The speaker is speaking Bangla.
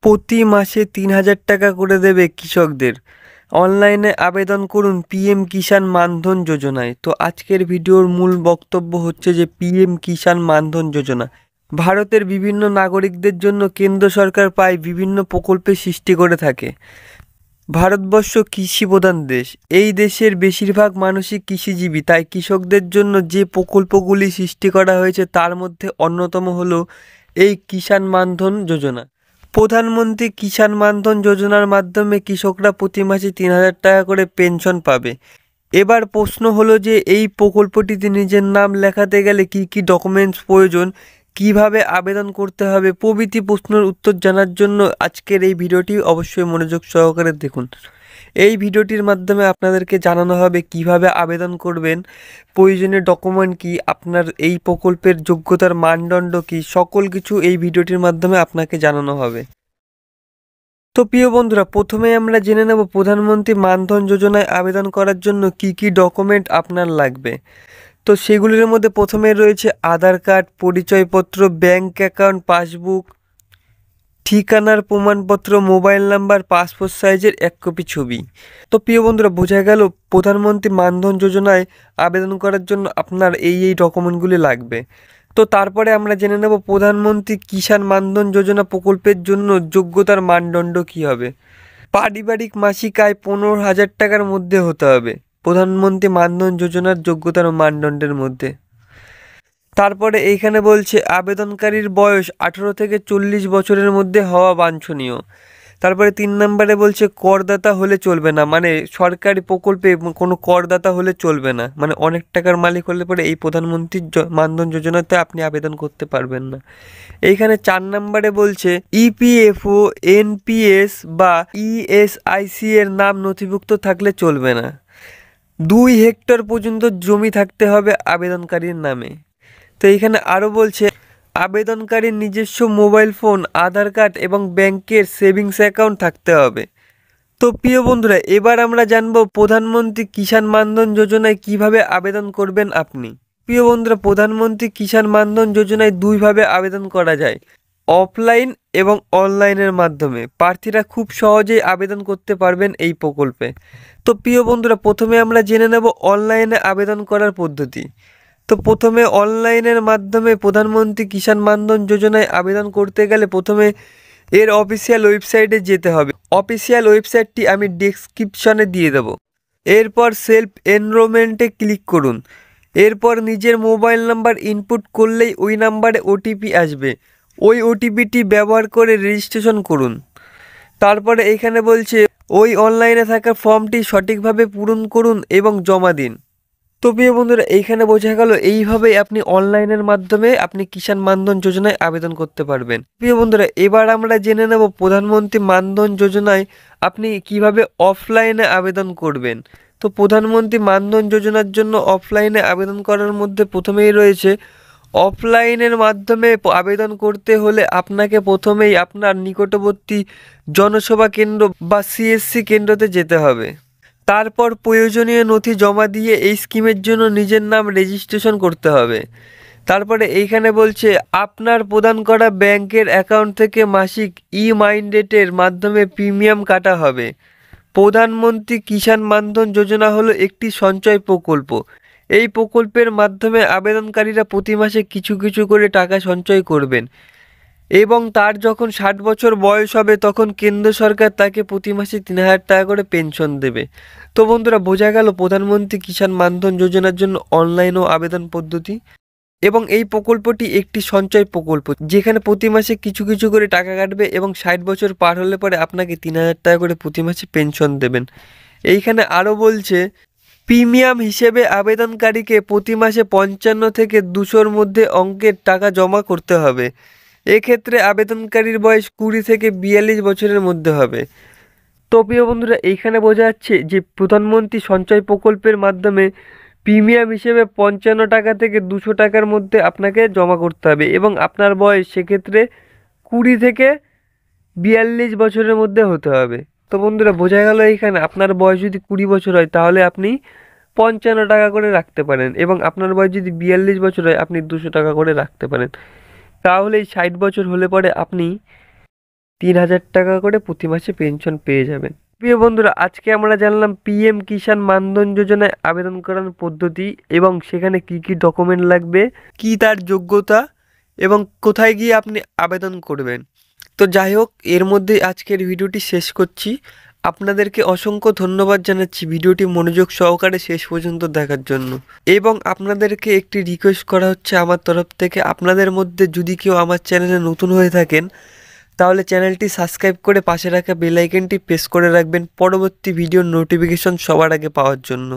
প্রতি মাসে ৩,০০০ টাকা করে দেবে কৃষকদের। অনলাইনে আবেদন করুন পিএম কিষাণ মানধন যোজনায়। তো আজকের ভিডিওর মূল বক্তব্য হচ্ছে যে পিএম কিষাণ মানধন যোজনা ভারতের বিভিন্ন নাগরিকদের জন্য কেন্দ্র সরকার প্রায় বিভিন্ন প্রকল্পের সৃষ্টি করে থাকে। ভারতবর্ষ কৃষি প্রধান দেশ। এই দেশের বেশিরভাগ মানুষই কৃষিজীবী, তাই কৃষকদের জন্য যে প্রকল্পগুলি সৃষ্টি করা হয়েছে তার মধ্যে অন্যতম হলো এই কিষাণ মানধন যোজনা। প্রধানমন্ত্রী কিষাণ মানধন যোজনার মাধ্যমে কৃষকরা প্রতি মাসে ৩,০০০ টাকা করে পেনশন পাবে। এবার প্রশ্ন হলো যে এই প্রকল্পটিতে নিজের নাম লেখাতে গেলে কি কি ডকুমেন্টস প্রয়োজন, কিভাবে আবেদন করতে হবে প্রভৃতি প্রশ্নের উত্তর জানার জন্য আজকের এই ভিডিওটি অবশ্যই মনোযোগ সহকারে দেখুন। এই ভিডিওটির মাধ্যমে আপনাদেরকে জানানো হবে কিভাবে আবেদন করবেন, প্রয়োজনীয় ডকুমেন্ট কি, আপনার এই প্রকল্পের যোগ্যতার মানদণ্ড কি, সকল কিছু এই ভিডিওটির মাধ্যমে আপনাকে জানানো হবে। তো প্রিয় বন্ধুরা, প্রথমে আমরা জেনে নেব প্রধানমন্ত্রী মানধন যোজনায় আবেদন করার জন্য কি কি ডকুমেন্ট আপনার লাগবে। তো সেগুলির মধ্যে প্রথমে রয়েছে আধার কার্ড, পরিচয়পত্র, ব্যাংক অ্যাকাউন্ট, পাসবুক, ঠিকানার প্রমাণপত্র, মোবাইল নাম্বার, পাসপোর্ট সাইজের 1 কপি ছবি। তো প্রিয় বন্ধুরা, বোঝা গেল প্রধানমন্ত্রী মানধন যোজনায় আবেদন করার জন্য আপনার এই ডকুমেন্টগুলি লাগবে। তো তারপরে আমরা জেনে নেব প্রধানমন্ত্রী কিষাণ মানধন যোজনা প্রকল্পের জন্য যোগ্যতার মানদণ্ড কী হবে। পারিবারিক মাসিক আয় 15,০০০ টাকার মধ্যে হতে হবে প্রধানমন্ত্রী মানধন যোজনার যোগ্যতার মানদণ্ডের মধ্যে। তারপরে এইখানে বলছে আবেদনকারীর বয়স 18 থেকে 40 বছরের মধ্যে হওয়া বাঞ্ছনীয়। তারপরে 3 নম্বরে বলছে করদাতা হলে চলবে না, মানে সরকারি প্রকল্পে কোনো করদাতা হলে চলবে না, মানে অনেক টাকার মালিক হলে পরে এই প্রধানমন্ত্রী মানধন যোজনাতে আপনি আবেদন করতে পারবেন না। এইখানে 4 নম্বরে বলছে ইপিএফও, এনপিএস বা ইএসআইসি এর নাম নথিভুক্ত থাকলে চলবে না। 2 হেক্টর পর্যন্ত জমি থাকতে হবে আবেদনকারীর নামে। তো এইখানে আরও বলছে আবেদনকারীর নিজস্ব মোবাইল ফোন, আধার কার্ড এবং ব্যাংকের সেভিংস অ্যাকাউন্ট থাকতে হবে। তো প্রিয় বন্ধুরা, এবার আমরা জানবো প্রধানমন্ত্রী কিষাণ মানধন যোজনায় কিভাবে আবেদন করবেন আপনি। প্রিয় বন্ধুরা, প্রধানমন্ত্রী কিষাণ মানধন যোজনায় 2 ভাবে আবেদন করা যায়, অফলাইন এবং অনলাইনের মাধ্যমে। প্রার্থীরা খুব সহজেই আবেদন করতে পারবেন এই প্রকল্পে। তো প্রিয় বন্ধুরা, প্রথমে আমরা জেনে নেব অনলাইনে আবেদন করার পদ্ধতি। তো প্রথমে অনলাইনের মাধ্যমে প্রধানমন্ত্রী কিষাণ মানধন যোজনায় আবেদন করতে গেলে প্রথমে এর অফিসিয়াল ওয়েবসাইটে যেতে হবে। অফিসিয়াল ওয়েবসাইটটি আমি ডেসক্রিপশনে দিয়ে দেব। এরপর সেলফ এনরোলমেন্টে ক্লিক করুন। এরপর নিজের মোবাইল নাম্বার ইনপুট করলেই ওই নাম্বারে ওটিপি আসবে। ওই ওটিপিটি ব্যবহার করে রেজিস্ট্রেশন করুন। তারপরে এখানে বলছে ওই অনলাইনে থাকা ফর্মটি সঠিকভাবে পূরণ করুন এবং জমা দিন। তো প্রিয় বন্ধুরা, এইখানে বোঝা গেল এইভাবেই আপনি অনলাইনের মাধ্যমে আপনি কিষাণ মানধন যোজনায় আবেদন করতে পারবেন। প্রিয় বন্ধুরা, এবার আমরা জেনে নেব প্রধানমন্ত্রী মানধন যোজনায় আপনি কিভাবে অফলাইনে আবেদন করবেন। তো প্রধানমন্ত্রী মানধন যোজনার জন্য অফলাইনে আবেদন করার মধ্যে প্রথমেই রয়েছে অফলাইনের মাধ্যমে আবেদন করতে হলে আপনাকে প্রথমেই আপনার নিকটবর্তী জনসেবা কেন্দ্র বা সিএসসি কেন্দ্রতে যেতে হবে। তারপর প্রয়োজনীয় নথি জমা দিয়ে এই স্কিমের জন্য নিজের নাম রেজিস্ট্রেশন করতে হবে। তারপরে এইখানে বলছে আপনার প্রদান করা ব্যাংকের অ্যাকাউন্ট থেকে মাসিক ই-মাইন্ডেটের মাধ্যমে প্রিমিয়াম কাটা হবে। প্রধানমন্ত্রী কিষাণ মানধন যোজনা হলো একটি সঞ্চয় প্রকল্প। এই প্রকল্পের মাধ্যমে আবেদনকারীরা প্রতি মাসে কিছু কিছু করে টাকা সঞ্চয় করবেন এবং তার যখন 60 বছর বয়স হবে তখন কেন্দ্র সরকার তাকে প্রতি মাসে 3,০০০ টাকা করে পেনশন দেবে। তো বন্ধুরা, বোঝা গেল প্রধানমন্ত্রী কিষাণ মানধন যোজনার জন্য অনলাইনও আবেদন পদ্ধতি এবং এই প্রকল্পটি একটি সঞ্চয় প্রকল্প যেখানে প্রতি মাসে কিছু কিছু করে টাকা কাটবে এবং 60 বছর পার হলে পরে আপনাকে 3,০০০ টাকা করে প্রতি মাসে পেনশন দেবেন। এইখানে আরও বলছে প্রিমিয়াম হিসেবে আবেদনকারীকে প্রতি মাসে 55 থেকে 200-র মধ্যে অঙ্কের টাকা জমা করতে হবে। এক্ষেত্রে আবেদনকারীর বয়স 20 থেকে 42 বছরের মধ্যে হবে। তো প্রিয় বন্ধুরা, এইখানে বোঝা যাচ্ছে যে প্রধানমন্ত্রী সঞ্চয় প্রকল্পের মাধ্যমে প্রিমিয়াম হিসেবে 55 টাকা থেকে 200 টাকার মধ্যে আপনাকে জমা করতে হবে এবং আপনার বয়স সেক্ষেত্রে 20 থেকে 42 বছরের মধ্যে হতে হবে। তো বন্ধুরা, বোঝা গেল এইখানে আপনার বয়স যদি 20 বছর হয় তাহলে আপনি 55 টাকা করে রাখতে পারেন এবং আপনার বয়স যদি 42 বছর হয় আপনি 200 টাকা করে রাখতে পারেন। তাহলে এই 60 বছর হলে পরে আপনি 3,000 টাকা করে প্রতি মাসে পেনশন পেয়ে যাবেন। প্রিয় বন্ধুরা, আজকে আমরা জানলাম পিএম কিষাণ মানধন যোজনায় আবেদন করার পদ্ধতি এবং সেখানে কি কি ডকুমেন্ট লাগবে, কি তার যোগ্যতা এবং কোথায় গিয়ে আপনি আবেদন করবেন। তো যাই হোক, এর মধ্যে আজকের ভিডিওটি শেষ করছি। আপনাদেরকে অসংখ্য ধন্যবাদ জানাচ্ছি ভিডিওটি মনোযোগ সহকারে শেষ পর্যন্ত দেখার জন্য। এবং আপনাদেরকে একটি রিকোয়েস্ট করা হচ্ছে আমার তরফ থেকে, আপনাদের মধ্যে যদি কেউ আমার চ্যানেলে নতুন হয়ে থাকেন তাহলে চ্যানেলটি সাবস্ক্রাইব করে পাশে রাখা বেল আইকনটি প্রেস করে রাখবেন পরবর্তী ভিডিওর নোটিফিকেশন সবার আগে পাওয়ার জন্য।